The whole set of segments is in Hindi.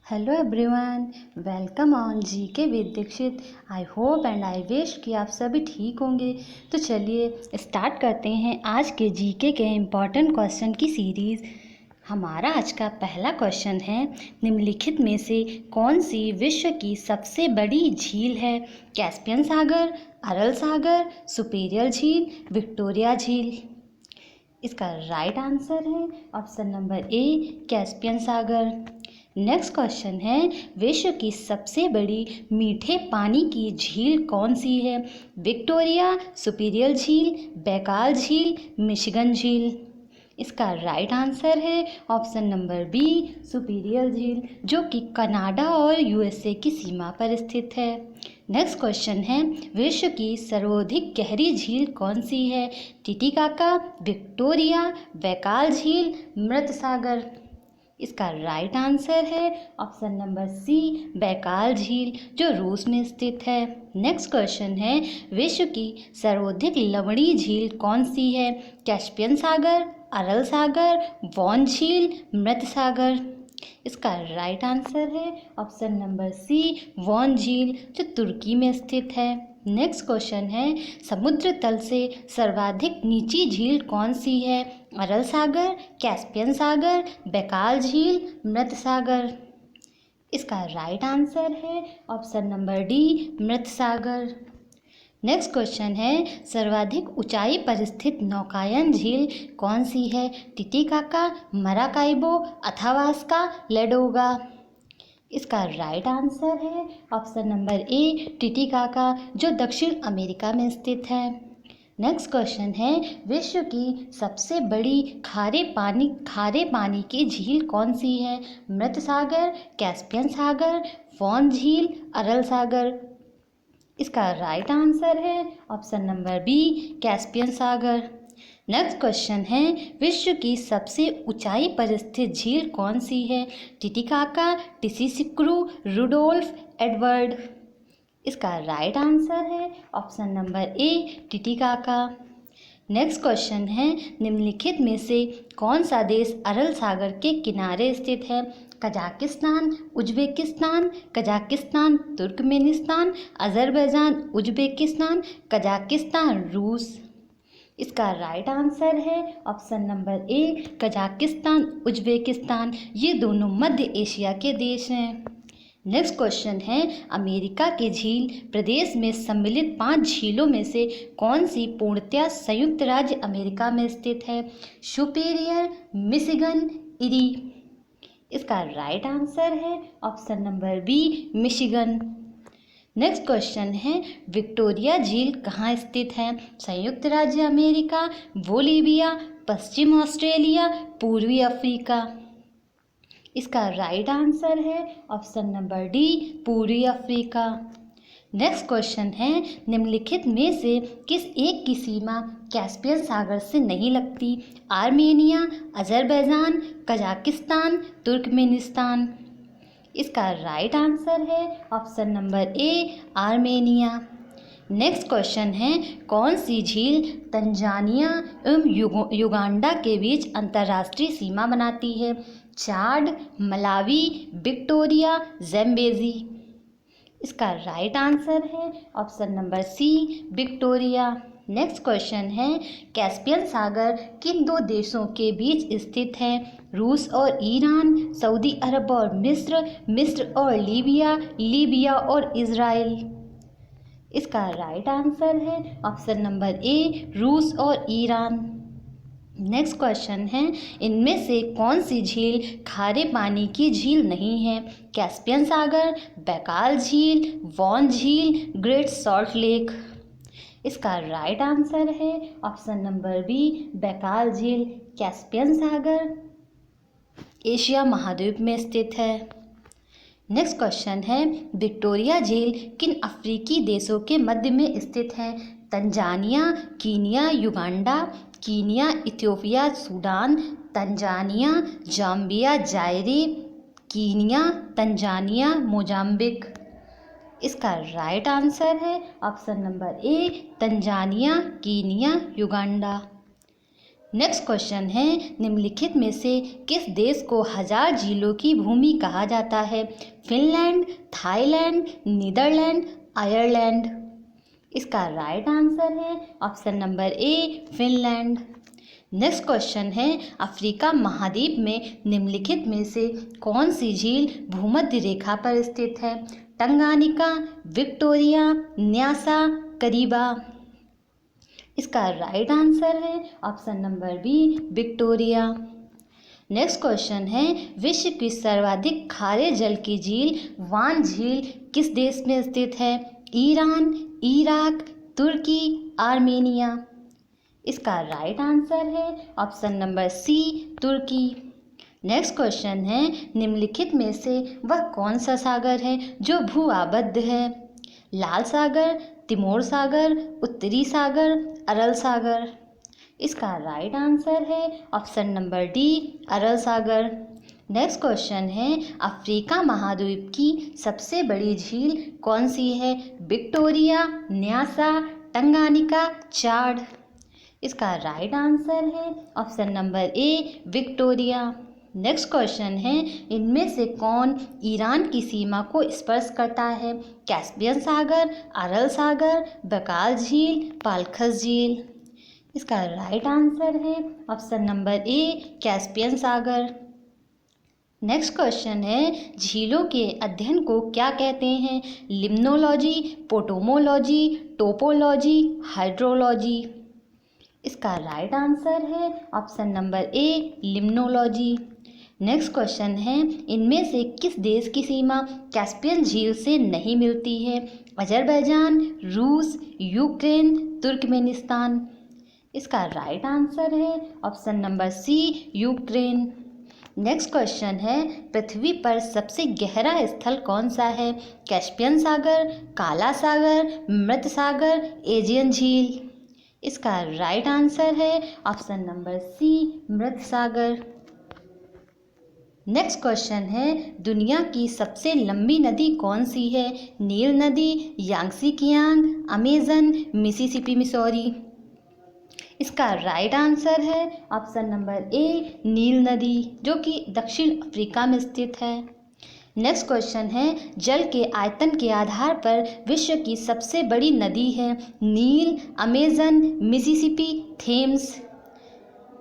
Hello everyone, welcome on GK with Dikshit. I hope and I wish कि आप सभी ठीक होंगे। तो चलिए स्टार्ट करते हैं आज के जीके के इम्पॉर्टेंट क्वेश्चन की सीरीज़। हमारा आज का पहला क्वेश्चन है, निम्नलिखित में से कौन सी विश्व की सबसे बड़ी झील है? कैस्पियन सागर, अरल सागर, सुपीरियर झील, विक्टोरिया झील। इसका राइट आंसर है ऑप्शन नंबर ए, कैस्पियन सागर। नेक्स्ट क्वेश्चन है, विश्व की सबसे बड़ी मीठे पानी की झील कौन सी है? विक्टोरिया, सुपीरियर झील, बैकाल झील, मिशिगन झील। इसका राइट आंसर है ऑप्शन नंबर बी, सुपीरियर झील, जो कि कनाडा और यूएसए की सीमा पर स्थित है। नेक्स्ट क्वेश्चन है, विश्व की सर्वाधिक गहरी झील कौन सी है? टिटिकाका, विक्टोरिया, बैकाल झील, मृत सागर। इसका राइट आंसर है ऑप्शन नंबर सी, बैकाल झील, जो रूस में स्थित है। नेक्स्ट क्वेश्चन है, विश्व की सर्वाधिक लवणीय झील कौन सी है? कैस्पियन सागर, अरल सागर, वॉन झील, मृत सागर। इसका राइट आंसर है ऑप्शन नंबर सी, वॉन झील, जो तुर्की में स्थित है। नेक्स्ट क्वेश्चन है, समुद्र तल से सर्वाधिक नीची झील कौन सी है? अरल सागर, कैस्पियन सागर, बैकाल झील, मृत सागर। इसका राइट आंसर है ऑप्शन नंबर डी, मृत सागर। नेक्स्ट क्वेश्चन है, सर्वाधिक ऊंचाई पर स्थित नौकायन झील कौन सी है? Titicaca, Maracaibo, Athabasca, Ladoga. इसका राइट आंसर है ऑप्शन नंबर ए, टिटिकाका, जो दक्षिण अमेरिका में स्थित है। नेक्स्ट क्वेश्चन है, विश्व की सबसे बड़ी खारे पानी की झील कौन सी है? मृत सागर, कैस्पियन सागर, वॉन झील, अरल सागर। इसका राइट आंसर है ऑप्शन नंबर बी, कैस्पियन सागर। नेक्स्ट क्वेश्चन है, विश्व की सबसे ऊंचाई पर स्थित झील कौन सी है? टिटिकाका, टिसिसिक्रू, रुडोल्फ, एडवर्ड। इसका राइट आंसर है option number A, Titicaca. Next question है, निम्नलिखित में से कौन सा देश अरल सागर के किनारे स्थित है? Kazakhstan, Uzbekistan, Kazakhstan, Turkmenistan, Azerbaijan, Uzbekistan, Kazakhstan, रूस। इसका राइट आंसर है ऑप्शन नंबर ए, कजाकिस्तान, उज्बेकिस्तान, ये दोनों मध्य एशिया के देश हैं। नेक्स्ट क्वेश्चन है, अमेरिका के झील प्रदेश में सम्मिलित 5 झीलों में से कौन सी पूर्णतया संयुक्त राज्य अमेरिका में स्थित है? Superior, Michigan, Erie. इसका राइट आंसर है option number B, Michigan. Next question है, विक्टोरिया झील कहाँ स्थित है? संयुक्त राज्य अमेरिका, बोलीविया, पश्चिम ऑस्ट्रेलिया, पूर्वी अफ्रीका। इसका राइट आंसर है ऑप्शन नंबर डी, पूर्वी अफ्रीका। नेक्स्ट क्वेश्चन है, निम्नलिखित में से किस एक की सीमा कैस्पियन सागर से नहीं लगती? Armenia, Azerbaijan, Kazakhstan, Turkmenistan. इसका राइट आंसर है ऑप्शन नंबर ए, आर्मेनिया। नेक्स्ट क्वेश्चन है, कौन सी झील तंजानिया एवं युगांडा के बीच अंतर्राष्ट्रीय सीमा बनाती है? Chad, Malawi, Victoria, Zambezi. इसका राइट आंसर है option number C, Victoria. Next question है, कैस्पियन सागर किन 2 देशों के बीच स्थित है? रूस और ईरान, सऊदी अरब और मिस्र, मिस्र और लीबिया, लीबिया और इज़राइल। इसका राइट आंसर है ऑप्शन नंबर ए, रूस और ईरान। नेक्स्ट क्वेश्चन है, इनमें से कौन सी झील खारे पानी की झील नहीं है? कैस्पियन सागर, बैकाल झील, वॉन झील, ग्रेट सॉल्ट लेक। इसका राइट आंसर है ऑप्शन नंबर बी, बैकाल झील। कैस्पियन सागर एशिया महाद्वीप में स्थित है। नेक्स्ट क्वेश्चन है, विक्टोरिया झील किन अफ्रीकी देशों के मध्य में स्थित है? Tanzania, Kenya, Uganda, Kenya, Ethiopia, Sudan, Tanzania, Zambia, जायरे, Kenya, Tanzania, Mozambique. इसका राइट आंसर है ऑप्शन नंबर ए, Tanzania, Kenya, Uganda. Next question है, निम्नलिखित में से किस देश को 1000 झीलों की भूमि कहा जाता है? Finland, Thailand, Netherland, Ireland. इसका राइट आंसर है option number A, Finland. Next question है, अफ्रीका महाद्वीप में निम्नलिखित में से कौन सी झील भूमध्य रेखा पर स्थित है? Tanganyika, Victoria, Nyasa, Kariba. इसका राइट आंसर है option number B, Victoria. Next question है, विश्व की सर्वाधिक खारे जल की झील वान झील किस देश में स्थित है? ईरान, इराक, तुर्की, आर्मेनिया। इसका राइट आंसर है ऑप्शन नंबर सी, तुर्की। नेक्स्ट क्वेश्चन है, निम्नलिखित में से वह कौन सा सागर है जो भू आबद्ध है? लाल सागर, तिमोर सागर, उत्तरी सागर, अरल सागर। इसका राइट आंसर है ऑप्शन नंबर डी, अरल सागर। नेक्स्ट क्वेश्चन है, अफ्रीका महाद्वीप की सबसे बड़ी झील कौन सी है? विक्टोरिया, न्यासा, टंगानिका, चाड। इसका राइट आंसर है ऑप्शन नंबर ए, विक्टोरिया। नेक्स्ट क्वेश्चन है, इनमें से कौन ईरान की सीमा को स्पर्श करता है? कैस्पियन सागर, अरल सागर, बकाल झील, पालखस झील। इसका राइट आंसर है ऑप्शन नंबर ए, कैस्पियन सागर। नेक्स्ट क्वेश्चन है, झीलों के अध्ययन को क्या कहते हैं? Limnology, potamology, topology, hydrology. इसका राइट आंसर है option number A, limnology. Next question है, इनमें से किस देश की सीमा कैस्पियन झील से नहीं मिलती है? अजरबैजान, रूस, यूक्रेन, तुर्कमेनिस्तान। इसका राइट आंसर है option number C, Ukraine. Next question है, पृथ्वी पर सबसे गहरा स्थल कौन सा है? कैस्पियन सागर, काला सागर, मृत सागर, एजियन झील। इसका राइट आंसर है ऑप्शन नंबर सी, मृत सागर। नेक्स्ट क्वेश्चन है, दुनिया की सबसे लंबी नदी कौन सी है? नील नदी, Yangtze Kiang, Amazon, Mississippi Missouri. इसका राइट आंसर है ऑप्शन नंबर ए, नील नदी, जो कि दक्षिण अफ्रीका में स्थित है। नेक्स्ट क्वेश्चन है, जल के आयतन के आधार पर विश्व की सबसे बड़ी नदी है? नील, अमेजन, मिसिसिपी, थेम्स।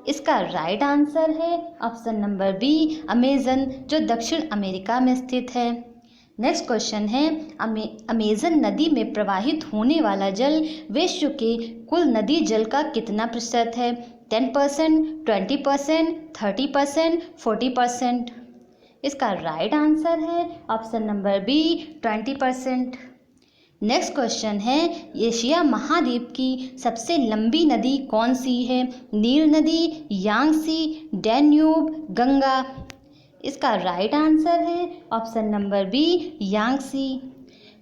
इसका राइट आंसर है ऑप्शन नंबर बी, अमेजन, जो दक्षिण अमेरिका में स्थित है। नेक्स्ट क्वेश्चन है, अमेजन नदी में प्रवाहित होने वाला जल विश्व के कुल नदी जल का कितना प्रतिशत है? 10%, 20%, 30%, 40%। इसका राइट आंसर है option number B, 20%। Next question है, एशिया महाद्वीप की सबसे लंबी नदी कौन सी है? नील नदी, यांगसी, डैन्यूब, गंगा। इसका राइट आंसर है option number B, Yangtze.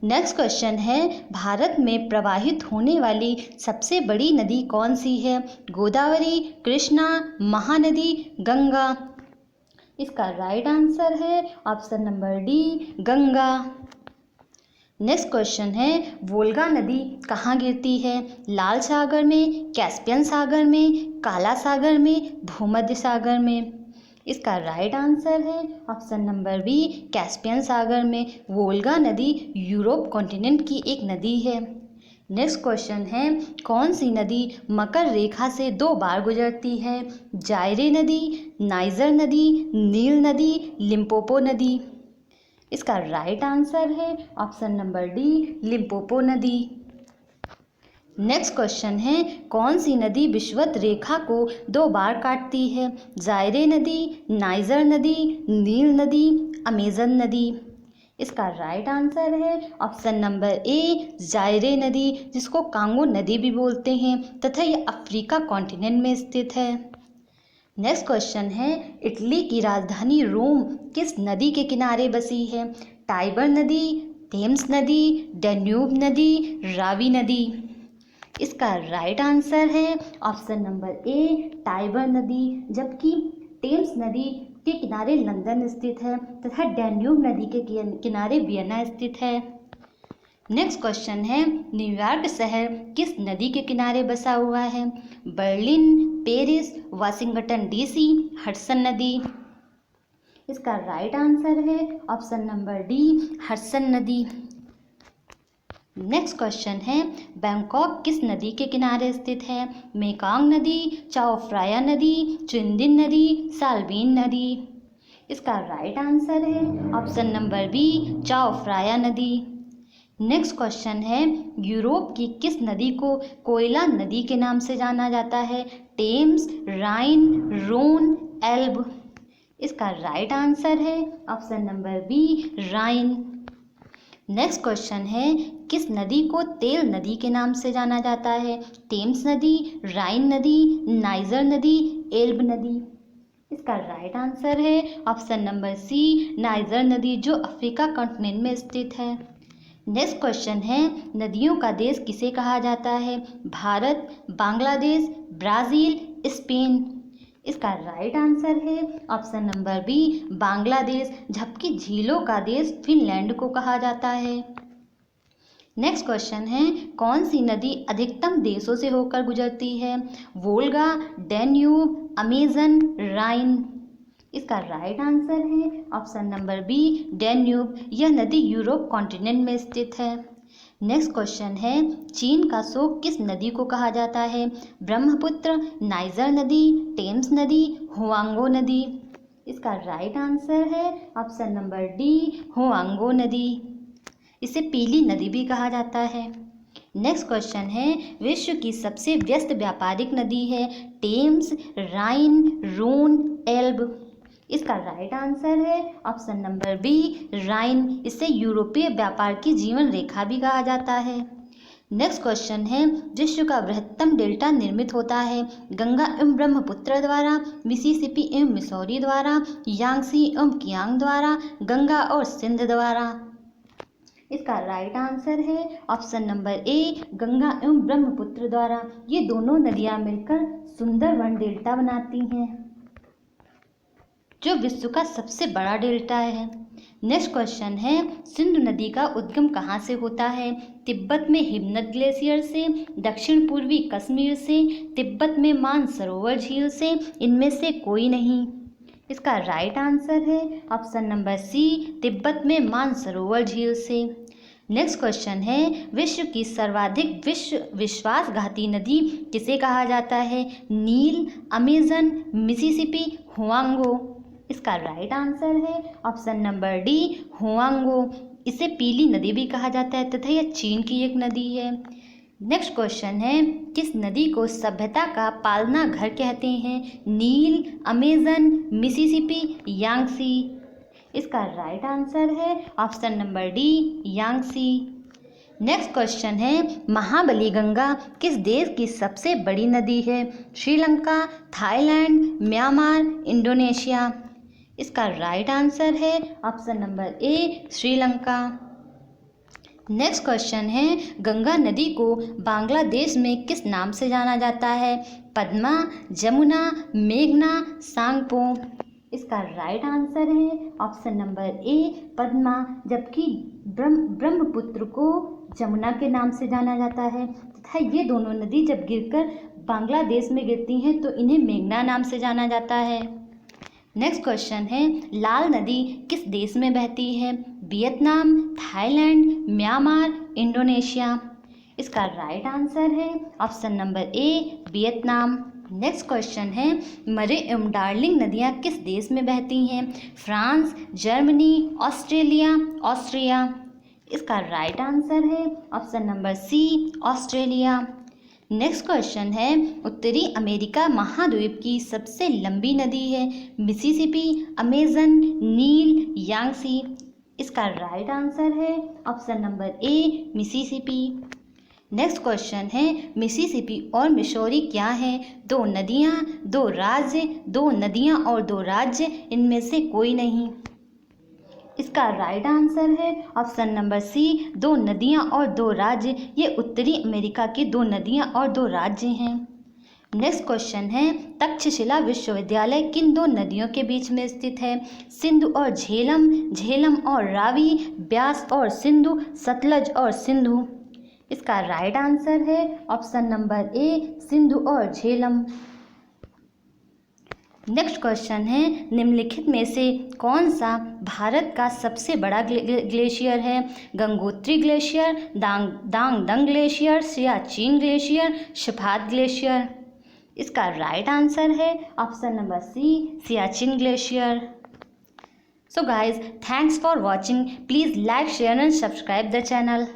Next question है, भारत में प्रवाहित होने वाली सबसे बड़ी नदी कौन सी है? गोदावरी, कृष्णा, महानदी, गंगा। इसका राइट आंसर है option number D, Ganga. Next question है, वोल्गा नदी कहाँ गिरती है? लाल सागर में, कैस्पियन सागर में, काला सागर में, भूमध्य सागर में। इसका राइट आंसर है ऑप्शन नंबर बी, कैस्पियन सागर में। वोल्गा नदी यूरोप कॉन्टिनेंट की एक नदी है। नेक्स्ट क्वेश्चन है, कौन सी नदी मकर रेखा से 2 बार गुजरती है? जायरे नदी, नाइजर नदी, नील नदी, लिम्पोपो नदी। इसका राइट आंसर है ऑप्शन नंबर डी, लिम्पोपो नदी। नेक्स्ट क्वेश्चन है, कौन सी नदी विषुवत रेखा को 2 बार काटती है? जायरे नदी, नाइजर नदी, नील नदी, अमेजन नदी। इसका राइट आंसर है ऑप्शन नंबर ए, जायरे नदी, जिसको कांगो नदी भी बोलते हैं तथा यह अफ्रीका कॉन्टिनेंट में स्थित है। नेक्स्ट क्वेश्चन है, इटली की राजधानी रोम किस नदी के किनारे बसी है? टाइबर नदी, थेम्स नदी, डैन्यूब नदी, रावी नदी। इसका राइट आंसर है ऑप्शन नंबर ए, टाइबर नदी, जबकि टेम्स नदी के किनारे लंदन स्थित है तथा डैन्यूब नदी के किनारे वियना स्थित है। नेक्स्ट क्वेश्चन है, न्यूयॉर्क शहर किस नदी के किनारे बसा हुआ है? Berlin, Paris, Washington DC, Hudson नदी। इसका राइट आंसर है ऑप्शन नंबर डी, हडसन नदी। नेक्स्ट क्वेश्चन है, बैंकॉक किस नदी के किनारे स्थित है? मेकांग नदी, चाओ फ्राया नदी, चुंदिन नदी, साल्वीन नदी। इसका राइट आंसर है option number B, Chao Phraya नदी। नेक्स्ट क्वेश्चन है, यूरोप की किस नदी को कोयला नदी के नाम से जाना जाता है? टेम्स, राइन, रोन, एल्ब। इसका राइट आंसर है ऑप्शन नंबर बी, राइन। नेक्स्ट क्वेश्चन है, किस नदी को तेल नदी के नाम से जाना जाता है? टेम्स नदी, राइन नदी, नाइजर नदी, एल्ब नदी। इसका राइट आंसर है ऑप्शन नंबर सी, नाइजर नदी, जो अफ्रीका कॉन्टिनेंट में स्थित है। नेक्स्ट क्वेश्चन है, नदियों का देश किसे कहा जाता है? Bharat, Bangladesh, Brazil, Spain. इसका राइट आंसर है ऑप्शन नंबर बी, बांग्लादेश, जबकि झीलों का देश फिनलैंड को कहा जाता है। नेक्स्ट क्वेश्चन है, कौन सी नदी अधिकतम देशों से होकर गुजरती है? वोल्गा, डैन्यूब, अमेजन, राइन। इसका राइट आंसर है ऑप्शन नंबर बी, डैन्यूब। यह नदी यूरोप कॉन्टिनेंट में स्थित है। नेक्स्ट क्वेश्चन है, चीन का शोक किस नदी को कहा जाता है? ब्रह्मपुत्र, नाइजर नदी, टेम्स नदी, हुआंगो नदी। इसका राइट आंसर है ऑप्शन नंबर डी, हुआंगो नदी। इसे पीली नदी भी कहा जाता है। नेक्स्ट क्वेश्चन है, विश्व की सबसे व्यस्त व्यापारिक नदी है? टेम्स, राइन, रोन, एल्ब। इसका राइट आंसर है ऑप्शन नंबर बी, राइन। इसे यूरोपीय व्यापार की जीवन रेखा भी कहा जाता है। नेक्स्ट क्वेश्चन है, विश्व का बृहत्तम डेल्टा निर्मित होता है? गंगा एवं ब्रह्मपुत्र द्वारा, मिसिसिपी एवं मिसौरी द्वारा, यांगसी एवं कियांग द्वारा, गंगा और सिंध द्वारा। इसका राइट आंसर है ऑप्शन नंबर ए, गंगा एवं ब्रह्मपुत्र द्वारा। ये दोनों नदियां मिलकर सुंदरवन डेल्टा बनाती हैं, जो विश्व का सबसे बड़ा डेल्टा है। नेक्स्ट क्वेश्चन है, सिंधु नदी का उद्गम कहाँ से होता है? तिब्बत में हिमनद ग्लेशियर से, दक्षिण पूर्वी कश्मीर से, तिब्बत में मानसरोवर झील से, इनमें से कोई नहीं। इसका राइट आंसर है ऑप्शन नंबर सी, तिब्बत में मानसरोवर झील से। नेक्स्ट क्वेश्चन है, विश्व की सर्वाधिक विश्वासघाती नदी किसे कहा जाता है? नील, अमेजन, मिसिसिपी, हुआंगो। इसका राइट आंसर है ऑप्शन नंबर डी, हुआंगो। इसे पीली नदी भी कहा जाता है तथा यह चीन की एक नदी है। नेक्स्ट क्वेश्चन है, किस नदी को सभ्यता का पालना घर कहते हैं? नील, अमेजन, मिसिसिपी, यांगसी। इसका राइट आंसर है option number D, Yangtze. Next question है, महाबली गंगा किस देश की सबसे बड़ी नदी है? Sri Lanka, Thailand, Myanmar, Indonesia. इसका राइट आंसर है ऑप्शन नंबर ए, श्रीलंका। नेक्स्ट क्वेश्चन है, गंगा नदी को बांग्लादेश में किस नाम से जाना जाता है? पद्मा, जमुना, मेघना, सांगपो। इसका राइट आंसर है ऑप्शन नंबर ए, पद्मा, जबकि ब्रह्मपुत्र को जमुना के नाम से जाना जाता है तथा ये दोनों नदी जब गिरकर बांग्लादेश में गिरती हैं तो इन्हें मेघना नाम से जाना जाता है। नेक्स्ट क्वेश्चन है, लाल नदी किस देश में बहती है? Vietnam, Thailand, Myanmar, Indonesia. इसका राइट आंसर है ऑप्शन नंबर ए, वियतनाम। नेक्स्ट क्वेश्चन है, मरे एवं डार्लिंग नदियाँ किस देश में बहती हैं? France, Germany, Australia, Austria. इसका राइट आंसर है option number C, Australia. Next question है, उत्तरी अमेरिका महाद्वीप की सबसे लंबी नदी है? मिसिसिपी, अमेजन, नील, यांगसी। इसका राइट आंसर है option number A, Mississippi. Next question है, मिसिसिपी और मिसौरी क्या हैं? दो नदियाँ, दो राज्य, दो नदियाँ और दो राज्य, इनमें से कोई नहीं। इसका राइट आंसर है ऑप्शन नंबर सी, दो नदियाँ और दो राज्य। ये उत्तरी अमेरिका की दो नदियाँ और दो राज्य हैं। नेक्स्ट क्वेश्चन है, तक्षशिला विश्वविद्यालय किन दो नदियों के बीच में स्थित है? सिंधु और झेलम, झेलम और रावी, ब्यास और सिंधु, सतलज और सिंधु। इसका राइट आंसर है ऑप्शन नंबर ए, सिंधु और झेलम। नेक्स्ट क्वेश्चन है, निम्नलिखित में से कौन सा भारत का सबसे बड़ा ग्लेशियर है? Gangotri glacier, Drangdrung glacier, Siachen glacier, Shafat glacier. इसका राइट आंसर है option number C, Siachen glacier. So guys, thanks for watching. Please like, share and subscribe the channel.